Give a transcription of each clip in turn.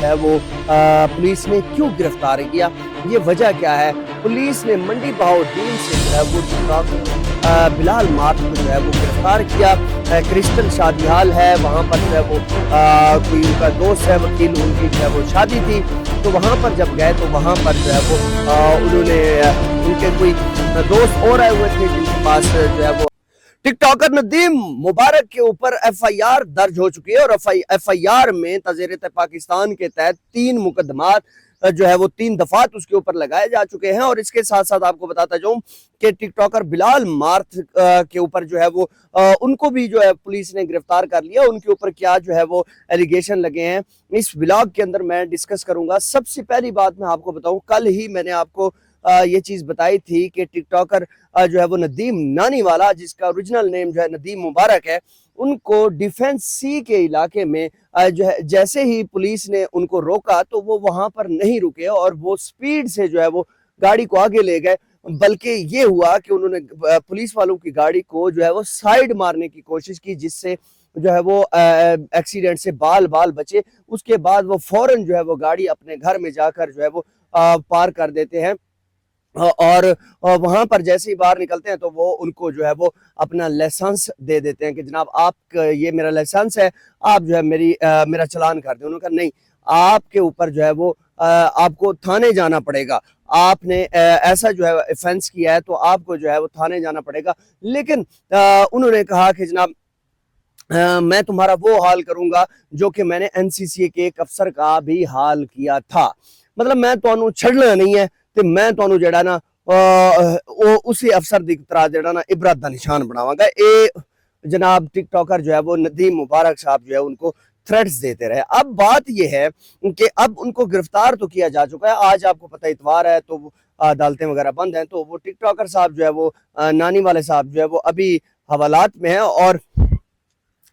है वो पुलिस ने क्यों गिरफ्तार किया, ये वजह क्या है। पुलिस ने मंडी बहाउद्दीन से जो है वो बिलाल मार्ट को जो है वो गिरफ्तार किया। क्रिस्टल शादीहाल है, वहाँ पर जो है वो कोई उनका दोस्त है वकील, उनकी जो है वो शादी थी। तो वहाँ पर जब गए तो वहाँ पर जो है वो उन्होंने उनके कोई दोस्त और आए हुए थे जिनके पास जो है वो टिकटॉकर नदीम मुबारक के ऊपर एफआईआर दर्ज हो चुकी है। और एफआईआर में तज़ेरत पाकिस्तान के तहत 3 मुकदमात जो है वो 3 दफात उसके ऊपर लगाए जा चुके हैं। और इसके साथ साथ आपको बताता जाऊं कि टिकटॉकर बिलाल मार्थ के ऊपर जो है वो उनको भी जो है पुलिस ने गिरफ्तार कर लिया। उनके ऊपर क्या जो है वो एलिगेशन लगे हैं, इस व्लॉग के अंदर मैं डिस्कस करूंगा। सबसे पहली बात मैं आपको बताऊं, कल ही मैंने आपको ये चीज बताई थी कि टिकटॉकर जो है वो नदीम नानी वाला, जिसका ओरिजिनल नेम जो है नदीम मुबारक है, उनको डिफेंस सी के इलाके में जो है जैसे ही पुलिस ने उनको रोका तो वो वहां पर नहीं रुके और वो स्पीड से जो है वो गाड़ी को आगे ले गए। बल्कि ये हुआ कि उन्होंने पुलिस वालों की गाड़ी को जो है वो साइड मारने की कोशिश की, जिससे जो है वो एक्सीडेंट से बाल बाल बचे। उसके बाद वो फौरन जो है वो गाड़ी अपने घर में जाकर जो है वो पार कर देते हैं। और वहां पर जैसे ही बाहर निकलते हैं तो वो उनको जो है वो अपना लाइसेंस दे देते हैं कि जनाब आप ये मेरा लाइसेंस है, आप जो है मेरा चालान कर दें। उन्होंने कहा नहीं, आपके ऊपर जो है वो आपको थाने जाना पड़ेगा, आपने ऐसा जो है ऑफेंस किया है तो आपको जो है वो थाने जाना पड़ेगा। लेकिन उन्होंने कहा कि जनाब मैं तुम्हारा वो हाल करूंगा जो कि मैंने एनसीसी के एक अफसर का भी हाल किया था। मतलब मैं तो छड़ना नहीं है, ਤੇ ਮੈਂ ਤੁਹਾਨੂੰ ਜਿਹੜਾ ਨਾ ਉਹ ਉਸੇ ਅਫਸਰ ਦੀ ਤਰ੍ਹਾਂ ਜਿਹੜਾ ਨਾ इबरत ਦਾ ਨਿਸ਼ਾਨ ਬਣਾਵਾਂਗਾ। ਇਹ जनाब टिकटॉकर जो है वो नदीम मुबारक साहब जो है उनको थ्रेट्स देते रहे। अब बात ये है कि अब उनको गिरफ्तार तो किया जा चुका है। आज आपको पता इतवार है तो अदालतें वगैरह बंद हैं, तो वो टिकटॉकर साहब जो है वो नानी वाले साहब जो है वो अभी हवालात में है। और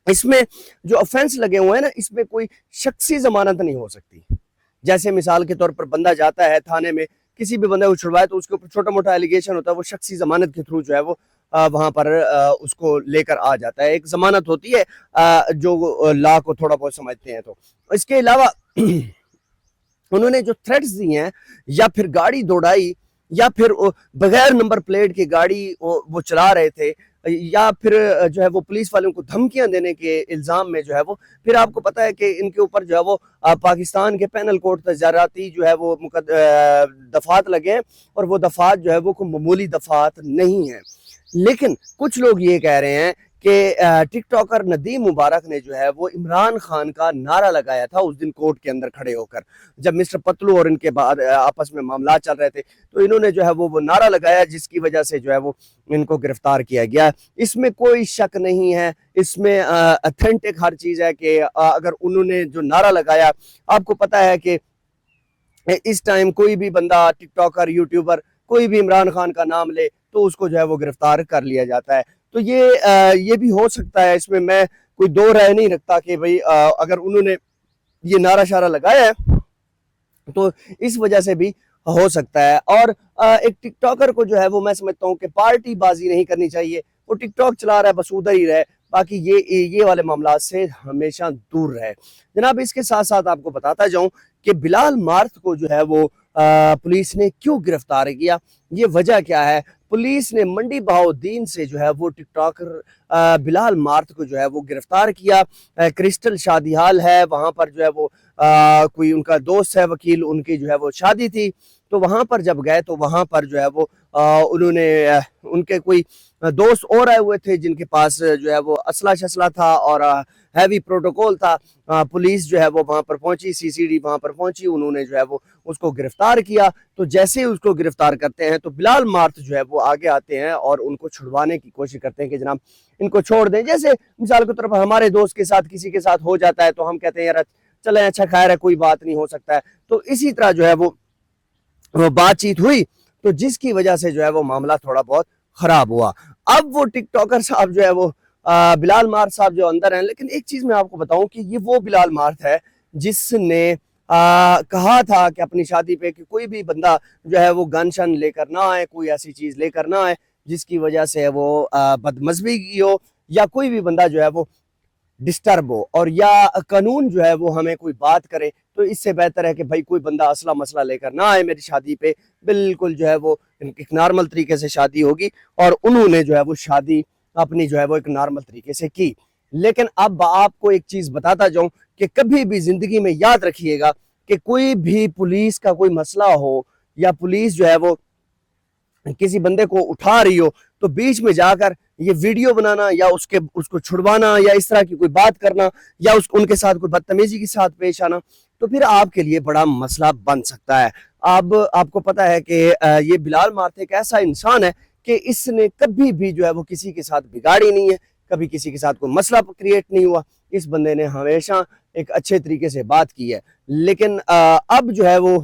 इसमें जो ऑफेंस लगे हुए हैं ना, इसमें कोई शख्सी जमानत नहीं हो सकती। जैसे मिसाल के तौर पर बंदा जाता है थाने में, किसी भी बंदे को छुड़वाए तो उसके ऊपर छोटा मोटा एलिगेशन होता है, वो शख्सी जमानत के थ्रू जो है वो वहां पर उसको लेकर आ जाता है। एक जमानत होती है जो लॉ को थोड़ा बहुत समझते हैं। तो इसके अलावा उन्होंने जो थ्रेट्स दिए हैं, या फिर गाड़ी दौड़ाई, या फिर बगैर नंबर प्लेट की गाड़ी वो चला रहे थे, या फिर जो है वो पुलिस वालों को धमकियां देने के इल्जाम में जो है वो, फिर आपको पता है कि इनके ऊपर जो है वो पाकिस्तान के पैनल कोड तजाराती जो है वो दफात लगे हैं। और वो दफात जो है वो कोई मामूली दफात नहीं है। लेकिन कुछ लोग ये कह रहे हैं कि टिकटॉकर नदीम मुबारक ने जो है वो इमरान खान का नारा लगाया था उस दिन कोर्ट के अंदर खड़े होकर, जब मिस्टर पतलू और इनके बाद आपस में मामला चल रहे थे, तो इन्होंने जो है वो नारा लगाया, जिसकी वजह से जो है वो इनको गिरफ्तार किया गया। इसमें कोई शक नहीं है, इसमें ऑथेंटिक हर चीज है कि अगर उन्होंने जो नारा लगाया, आपको पता है कि इस टाइम कोई भी बंदा टिकटॉकर यूट्यूबर कोई भी इमरान खान का नाम ले तो उसको जो है वो गिरफ्तार कर लिया जाता है। तो ये भी हो सकता है, इसमें मैं कोई दो राय नहीं रखता कि भाई अगर उन्होंने ये नारा शारा लगाया है तो इस वजह से भी हो सकता है। और एक टिकटॉकर को जो है वो मैं समझता हूँ कि पार्टी बाजी नहीं करनी चाहिए। वो टिकटॉक चला रहा है, बस उधर ही रहे, बाकी ये वाले मामला से हमेशा दूर रहे जनाब। इसके साथ साथ आपको बताता जाऊं कि बिलाल मार्थ को जो है वो पुलिस ने क्यों गिरफ्तार किया, ये वजह क्या है। पुलिस ने मंडी बहाउद्दीन से जो है वो टिकटॉकर बिलाल मार्थ को जो है वो गिरफ्तार किया। क्रिस्टल शादीहाल है, वहां पर जो है वो कोई उनका दोस्त है वकील, उनकी जो है वो शादी थी। तो वहां पर जब गए तो वहां पर जो है वो उन्होंने उनके कोई दोस्त और आए हुए थे जिनके पास जो है वो असला शसला था और हैवी प्रोटोकॉल था। पुलिस जो है वो वहां पर पहुंची, सीसीडी वहां पर पहुंची, उन्होंने जो है वो उसको गिरफ्तार किया। तो जैसे ही उसको गिरफ्तार करते हैं तो बिलाल मार्थ जो है वो आगे आते हैं और उनको छुड़वाने की कोशिश करते हैं कि जनाब इनको छोड़ दें। जैसे मिसाल के तौर पर हमारे दोस्त के साथ किसी के साथ हो जाता है तो हम कहते हैं यार चले अच्छा खैर है, कोई बात नहीं, हो सकता है। तो इसी तरह जो है वो बातचीत हुई, तो जिसकी वजह से जो है वो मामला थोड़ा बहुत खराब हुआ। अब वो टिकटॉकर साहब जो है वो बिलाल मार्थ साहब जो अंदर हैं। लेकिन एक चीज मैं आपको बताऊं कि ये वो बिलाल मार्थ है जिसने कहा था कि अपनी शादी पे कि कोई भी बंदा जो है वो गन शन लेकर ना आए, कोई ऐसी चीज लेकर ना आए जिसकी वजह से वो बदमज़गी की हो, या कोई भी बंदा जो है वो डिस्टर्ब हो, और या कानून जो है वो हमें कोई बात करे تو اس سے بہتر ہے کہ بھائی کوئی بندہ اسلحہ مسئلہ لے کر نہ آئے میری شادی پہ. بالکل جو ہے وہ ایک نارمل طریقے سے شادی ہوگی, اور انہوں نے جو ہے وہ شادی اپنی جو ہے وہ ایک نارمل طریقے سے کی. لیکن اب آپ کو ایک چیز بتاتا جاؤں کہ کبھی بھی زندگی میں یاد رکھیے گا کہ کوئی بھی پولیس کا کوئی مسئلہ ہو, یا پولیس جو ہے وہ کسی بندے کو اٹھا رہی ہو, تو بیچ میں جا کر یہ ویڈیو بنانا یا اس کو چھڑوانا یا اس طرح کی کوئی بات کرنا یا ان کے ساتھ کوئی بدتمیزی کے ساتھ پیش آنا, تو پھر آپ کے لیے بڑا مسئلہ بن سکتا ہے. اب آپ کو پتا ہے کہ یہ بلال مارتھ ایک ایسا انسان ہے کہ اس نے کبھی بھی جو ہے وہ کسی کے ساتھ بگاڑی نہیں ہے, کبھی کسی کے ساتھ کوئی مسئلہ کریٹ نہیں ہوا. اس بندے نے ہمیشہ ایک اچھے طریقے سے بات کی ہے. لیکن اب جو ہے وہ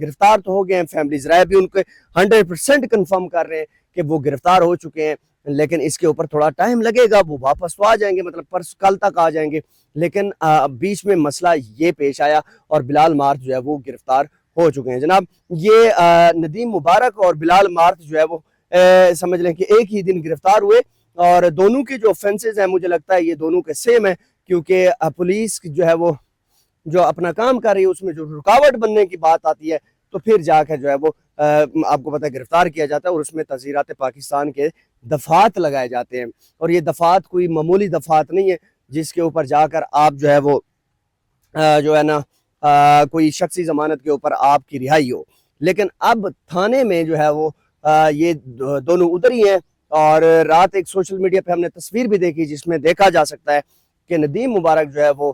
گرفتار تو ہو گئے ہیں, فیملی ذرائع بھی ان کے 100% کنفرم کر رہے ہیں کہ وہ گرفتار ہو چکے ہیں, لیکن اس کے اوپر تھوڑا ٹائم لگے گا. وہ واپس تو آ جائیں گے, مطلب کل تک آ جائیں گے, لیکن بیچ میں مسئلہ یہ پیش آیا اور بلال مارتھ جو ہے وہ گرفتار ہو چکے ہیں. جناب یہ ندیم مبارک اور بلال مارتھ جو ہے وہ سمجھ لیں کہ ایک ہی دن گرفتار ہوئے, اور دونوں کی جو offenses ہیں مجھے لگتا ہے یہ دونوں کے سیم ہیں, کیونکہ پولیس جو ہے وہ جو اپنا کام کر رہی ہے اس میں جو رکاوٹ بننے کی بات آتی ہے تو پھر جا کر جو ہے وہ آپ کو پتہ ہے گرفتار کیا جاتا ہے, اور اس میں تعزیرات پاکستان کے دفعات لگائے جاتے ہیں. اور یہ دفعات کوئی معمولی دفعات نہیں ہے جس کے اوپر جا کر آپ جو ہے وہ جو ہے نا کوئی شخصی ضمانت کے اوپر آپ کی رہائی ہو. لیکن اب تھانے میں جو ہے وہ یہ دونوں ادھر ہی ہیں, اور رات ایک سوشل میڈیا پہ ہم نے تصویر بھی دیکھی جس میں دیکھا جا سکتا ہے کہ ندیم مبارک جو ہے وہ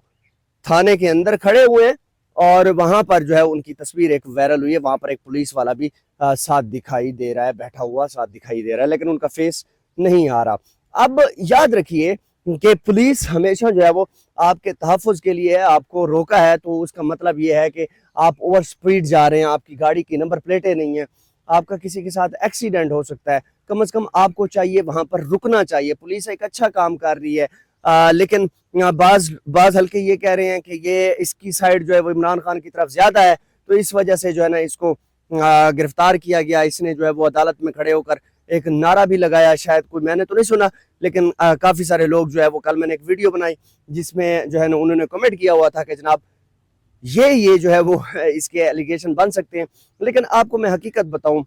تھانے کے اندر کھڑے ہوئے ہیں, اور وہاں پر جو ہے ان کی تصویر ایک وائرل ہوئی ہے. وہاں پر ایک پولیس والا بھی ساتھ دکھائی دے رہا ہے, بیٹھا ہوا ساتھ دکھائی دے رہا ہے, لیکن ان کا فیس نہیں آ رہا. اب یاد رکھیے کہ پولیس ہمیشہ جو ہے وہ آپ کے تحفظ کے لیے ہے. آپ کو روکا ہے تو اس کا مطلب یہ ہے کہ آپ اوور سپیڈ جا رہے ہیں, آپ کی گاڑی کی نمبر پلیٹیں نہیں ہیں, آپ کا کسی کے ساتھ ایکسیڈنٹ ہو سکتا ہے. کم از کم آپ کو چاہیے وہاں پر رکنا چاہیے. پولیس ایک اچھا کام کر رہی ہے, لیکن بعض حلقے یہ کہہ رہے ہیں کہ یہ اس کی سائڈ جو ہے وہ عمران خان کی طرف زیادہ ہے, تو اس وجہ سے جو ہے نا اس کو گرفتار کیا گیا. اس نے جو ہے وہ عدالت میں کھڑے ہو کر ایک نعرہ بھی لگایا, شاید کوئی میں نے تو نہیں سنا, لیکن کافی سارے لوگ جو ہے وہ, کل میں نے ایک ویڈیو بنائی جس میں جو ہے نا انہوں نے کمنٹ کیا ہوا تھا کہ جناب یہ جو ہے وہ اس کے ایلیگیشن بن سکتے ہیں. لیکن آپ کو میں حقیقت بتاؤں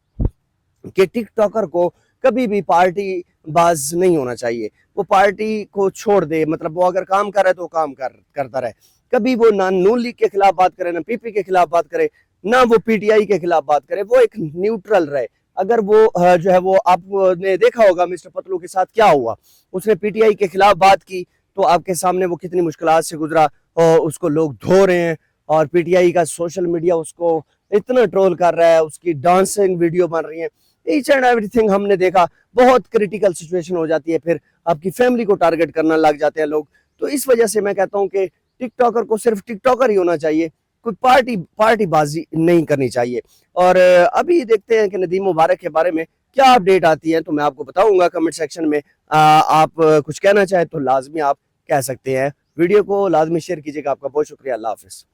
کہ ٹک ٹاکر کو کبھی بھی پارٹی باز نہیں ہونا چاہیے. وہ پارٹی کو چھوڑ دے, مطلب وہ اگر کام کر رہا ہے تو کام کرتا رہے. کبھی وہ نہ نون لیگ کے خلاف بات کرے, نہ پی پی کے خلاف بات کرے, نہ وہ پی ٹی آئی کے خلاف بات کرے. وہ ایک نیوٹرل رہے. اگر وہ جو ہے وہ, آپ نے دیکھا ہوگا مسٹر پتلو کے ساتھ کیا ہوا, اس نے پی ٹی آئی کے خلاف بات کی تو آپ کے سامنے وہ کتنی مشکلات سے گزرا, اور اس کو لوگ دھو رہے ہیں, اور پی ٹی آئی کا سوشل میڈیا اس کو اتنا ٹرول کر رہا ہے, اس کی ڈانسنگ ویڈیو بن رہی ہیں, ایچ اینڈ ایوری تھنگ ہم نے دیکھا. بہت کریٹیکل سچویشن ہو جاتی ہے, پھر آپ کی فیملی کو ٹارگٹ کرنا لگ جاتے ہیں لوگ. تو اس وجہ سے میں کہتا ہوں کہ ٹک ٹاکر کو صرف ٹک ٹاکر ہی ہونا چاہیے, کوئی پارٹی بازی نہیں کرنی چاہیے. اور ابھی دیکھتے ہیں کہ ندیم مبارک کے بارے میں کیا اپڈیٹ آتی ہے, تو میں آپ کو بتاؤں گا کمنٹ سیکشن میں. آپ کچھ کہنا چاہیں تو لازمی آپ کہہ سکتے ہیں. ویڈیو کو لازمی شیئر کیجیے گا. آپ کا بہت شکریہ. اللہ حافظ.